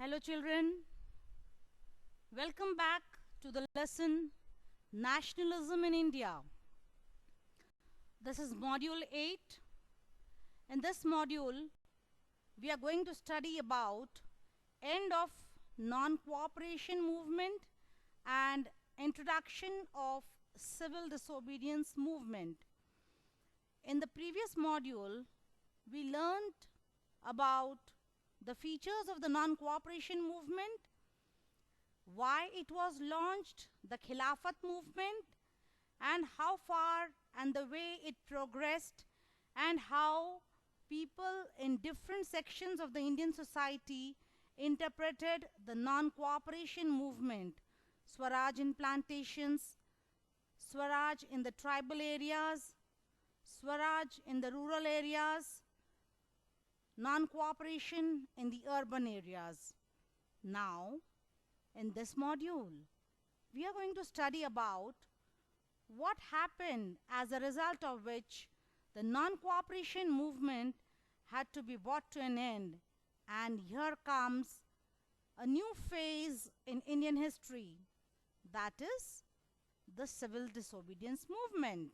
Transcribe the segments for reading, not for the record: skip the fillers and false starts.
Hello children, welcome back to the lesson Nationalism in India. This is module 8. In this module, we are going to study about end of non-cooperation movement and introduction of civil disobedience movement. In the previous module, we learned about the features of the non-cooperation movement, why it was launched, the Khilafat movement, and how far and the way it progressed, and how people in different sections of the Indian society interpreted the non-cooperation movement. Swaraj in plantations, Swaraj in the tribal areas, Swaraj in the rural areas, non-cooperation in the urban areas. Now, in this module, we are going to study about what happened as a result of which the non-cooperation movement had to be brought to an end. And here comes a new phase in Indian history, that is the civil disobedience movement.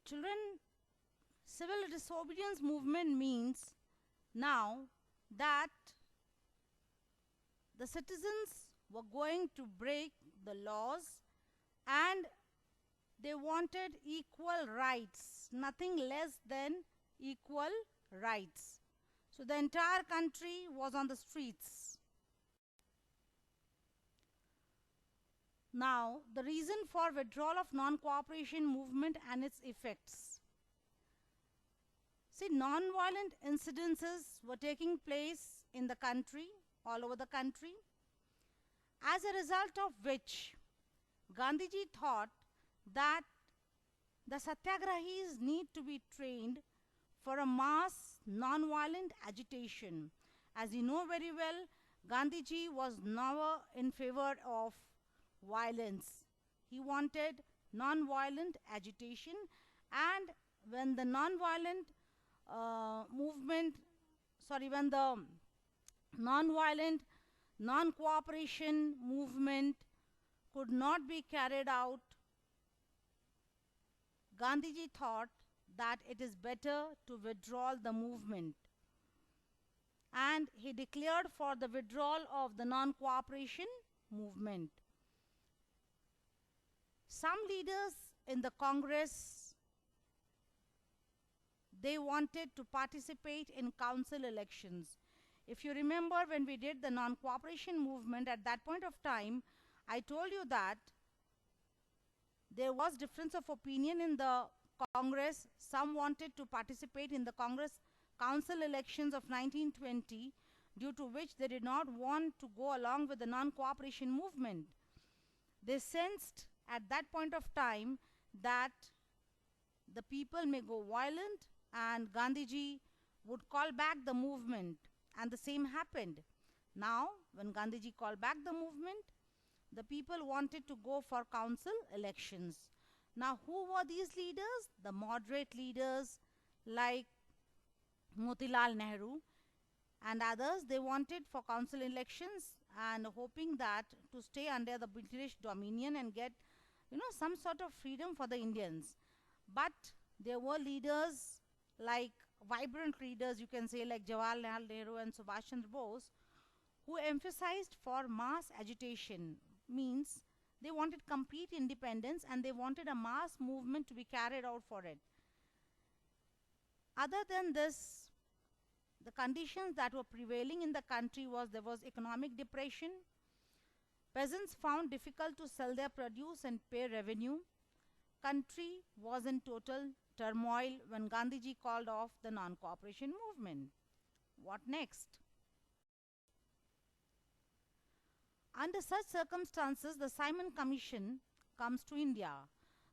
Children, civil disobedience movement means now that the citizens were going to break the laws and they wanted equal rights, nothing less than equal rights. So the entire country was on the streets. Now, the reason for withdrawal of non-cooperation movement and its effects. See, non-violent incidences were taking place in the country, all over the country, as a result of which Gandhiji thought that the satyagrahis need to be trained for a mass non-violent agitation. As you know very well, Gandhiji was never in favor of violence. He wanted non-violent agitation, and when the non-violent when the non-violent non-cooperation movement could not be carried out, Gandhiji thought that it is better to withdraw the movement, and he declared for the withdrawal of the non-cooperation movement. Some leaders in the Congress, they wanted to participate in council elections. If you remember, when we did the non-cooperation movement, at that point of time, I told you that there was difference of opinion in the Congress. Some wanted to participate in the Congress council elections of 1920, due to which they did not want to go along with the non-cooperation movement. They sensed at that point of time that the people may go violent and Gandhiji would call back the movement, and the same happened. Now, when Gandhiji called back the movement, the people wanted to go for council elections. Now, who were these leaders? The moderate leaders like Motilal Nehru and others. They wanted for council elections and hoping that to stay under the British dominion and get some sort of freedom for the Indians. But there were leaders like vibrant leaders, you can say, like Jawaharlal Nehru and Subhash Chandra Bose, who emphasized for mass agitation, means they wanted complete independence and they wanted a mass movement to be carried out for it. Other than this, the conditions that were prevailing in the country was there was economic depression. Peasants found difficult to sell their produce and pay revenue. Country was in total turmoil when Gandhiji called off the non-cooperation movement. What next? Under such circumstances, the Simon Commission comes to India.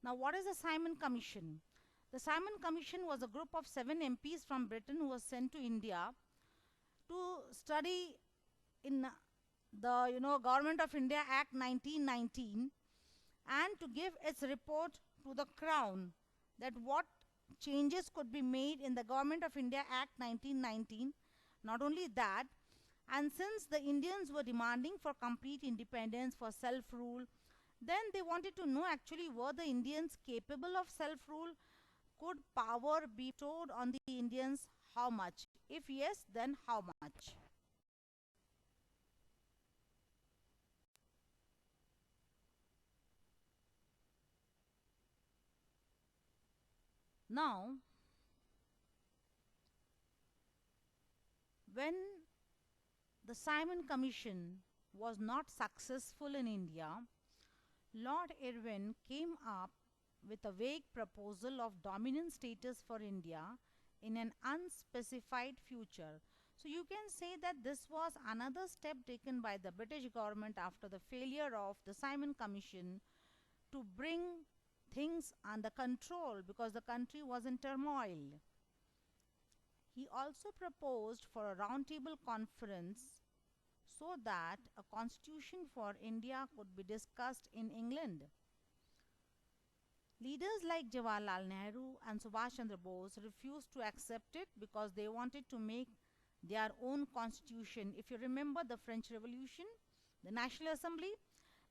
Now, what is the Simon Commission? The Simon Commission was a group of 7 MPs from Britain who was sent to India to study in the Government of India Act 1919 and to give its report to the Crown that what changes could be made in the Government of India Act 1919. Not only that, and since the Indians were demanding for complete independence, for self-rule, then they wanted to know actually were the Indians capable of self-rule? Could power be bestowed on the Indians? How much? If yes, then how much? Now, when the Simon Commission was not successful in India, Lord Irwin came up with a vague proposal of dominant status for India in an unspecified future. So you can say that this was another step taken by the British government after the failure of the Simon Commission to bring things under control because the country was in turmoil. He also proposed for a roundtable conference so that a constitution for India could be discussed in England. Leaders like Jawaharlal Nehru and Subhash Chandra Bose refused to accept it because they wanted to make their own constitution. If you remember the French Revolution, the National Assembly,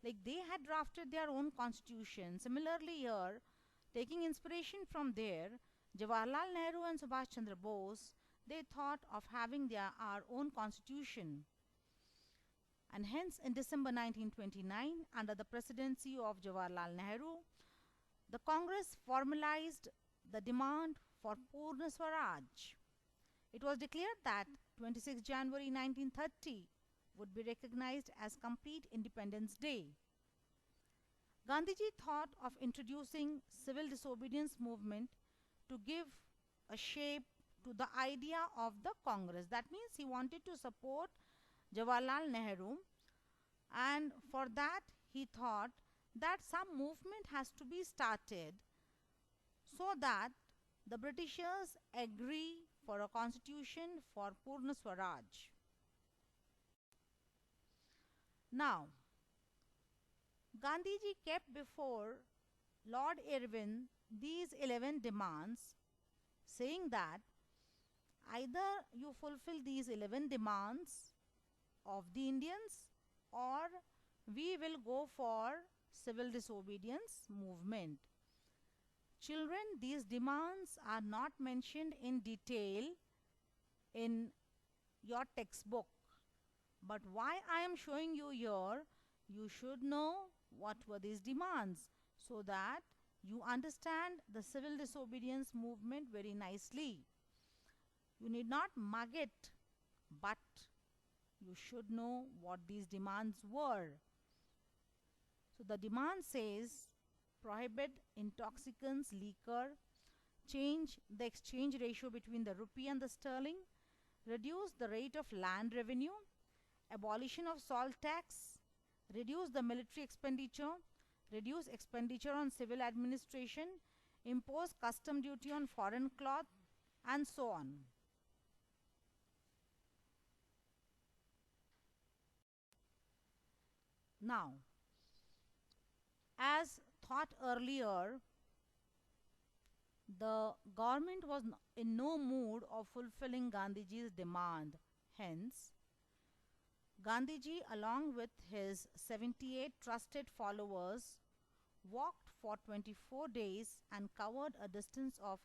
like they had drafted their own constitution. Similarly here, taking inspiration from there, Jawaharlal Nehru and Subhash Chandra Bose, they thought of having our own constitution. And hence in December 1929, under the presidency of Jawaharlal Nehru, the Congress formalized the demand for Purna Swaraj. It was declared that 26 January 1930 would be recognized as complete Independence Day. Gandhiji thought of introducing civil disobedience movement to give a shape to the idea of the Congress. That means he wanted to support Jawaharlal Nehru, and for that he thought that some movement has to be started so that the Britishers agree for a constitution for Purna Swaraj. Now, Gandhiji kept before Lord Irwin these 11 demands, saying that either you fulfill these 11 demands of the Indians or we will go for civil disobedience movement. Children, these demands are not mentioned in detail in your textbook. But why I am showing you here, you should know what were these demands so that you understand the civil disobedience movement very nicely. You need not mug it, but you should know what these demands were. So the demand says prohibit intoxicants, liquor, change the exchange ratio between the rupee and the sterling, reduce the rate of land revenue, abolition of salt tax, reduce the military expenditure, reduce expenditure on civil administration, impose custom duty on foreign cloth, and so on. Now, as thought earlier, the government was in no mood of fulfilling Gandhiji's demand. Hence, Gandhiji, along with his 78 trusted followers, walked for 24 days and covered a distance of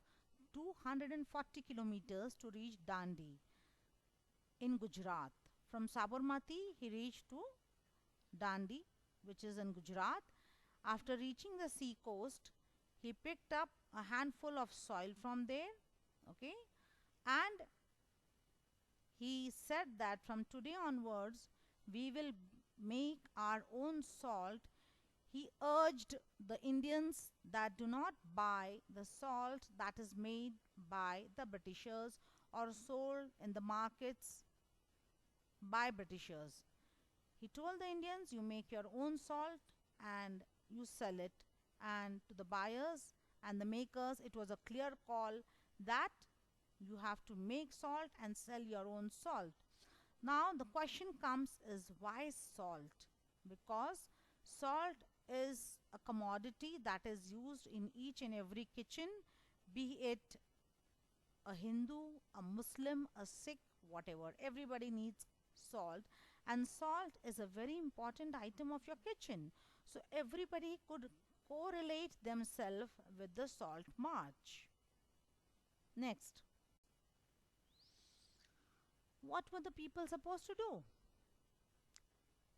240 kilometers to reach Dandi in Gujarat. From Sabarmati, he reached to Dandi, which is in Gujarat. After reaching the sea coast, he picked up a handful of soil from there, okay, and he said that from today onwards we will make our own salt. He urged the Indians that do not buy the salt that is made by the Britishers or sold in the markets by Britishers. He told the Indians, you make your own salt and you sell it, and to the buyers and the makers it was a clear call that you have to make salt and sell your own salt. Now the question comes is why salt? Because salt is a commodity that is used in each and every kitchen, be it a Hindu, a Muslim, a Sikh, whatever. Everybody needs salt, and salt is a very important item of your kitchen. So everybody could correlate themselves with the salt march. Next, what were the people supposed to do?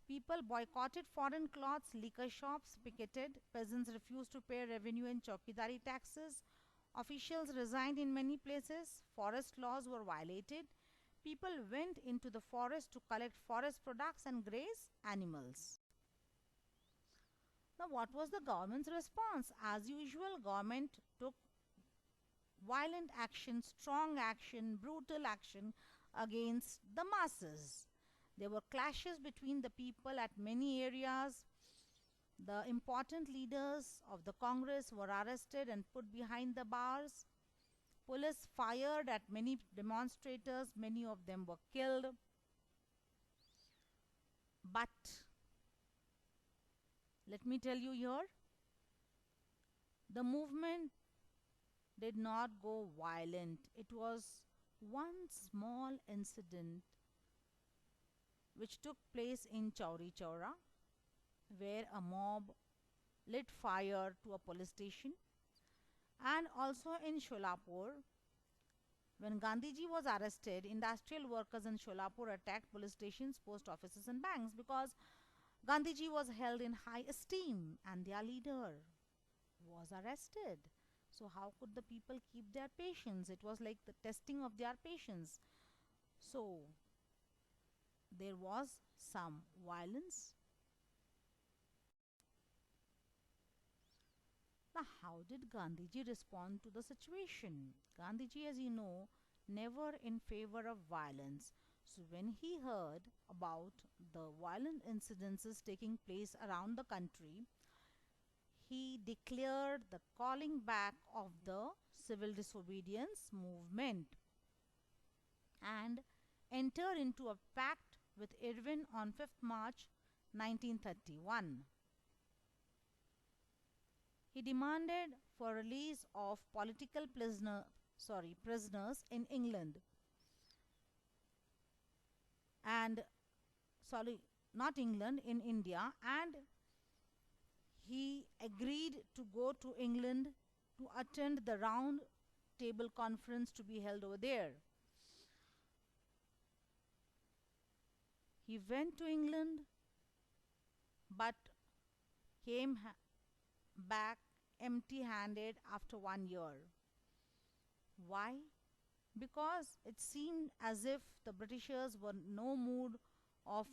People boycotted foreign clothes, liquor shops picketed, peasants refused to pay revenue and chowkidari taxes, officials resigned in many places, forest laws were violated, people went into the forest to collect forest products and graze animals. Now, what was the government's response? As usual, government took violent action, strong action, brutal action against the masses. There were clashes between the people at many areas. The important leaders of the Congress were arrested and put behind the bars. Police fired at many demonstrators, many of them were killed. But let me tell you here, the movement did not go violent. It was one small incident which took place in Chauri Chaura, where a mob lit fire to a police station, and also in Sholapur, when Gandhiji was arrested, industrial workers in Sholapur attacked police stations, post offices and banks because Gandhiji was held in high esteem and their leader was arrested. So how could the people keep their patience? It was like the testing of their patience. So there was some violence. Now, how did Gandhiji respond to the situation? Gandhiji, as you know, never in favor of violence. So when he heard about the violent incidences taking place around the country, he declared the calling back of the civil disobedience movement and entered into a pact with Irwin on 5th March 1931. He demanded for release of political prisoners in England and in India, and he agreed to go to England to attend the round table conference to be held over there. He went to England but came back empty-handed after 1 year. Why? Because it seemed as if the Britishers were no mood of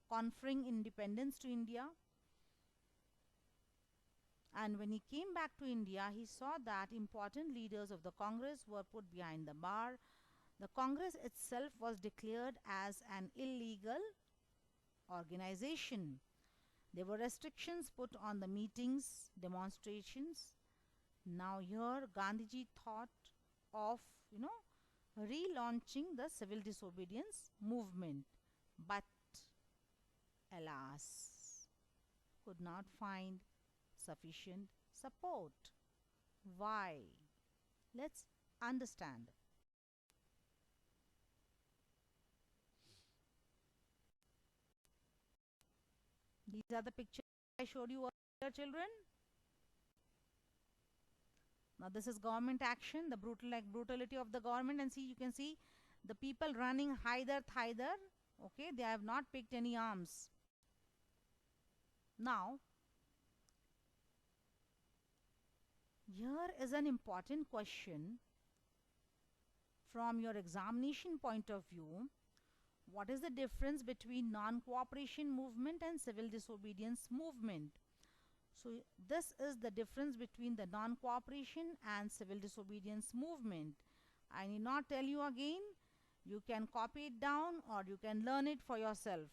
conferring independence to India. And when he came back to India, he saw that important leaders of the Congress were put behind the bar. The Congress itself was declared as an illegal organization. There were restrictions put on the meetings, demonstrations. Now here Gandhiji thought of, relaunching the civil disobedience movement, but alas, could not find sufficient support. Why? Let's understand. These are the pictures I showed you earlier, children. Now this is government action, the brutality of the government, and you can see the people running hither thither. Okay, they have not picked any arms. Now, here is an important question from your examination point of view. What is the difference between non-cooperation movement and civil disobedience movement? So this is the difference between the non-cooperation and civil disobedience movement. I need not tell you again. You can copy it down or you can learn it for yourself.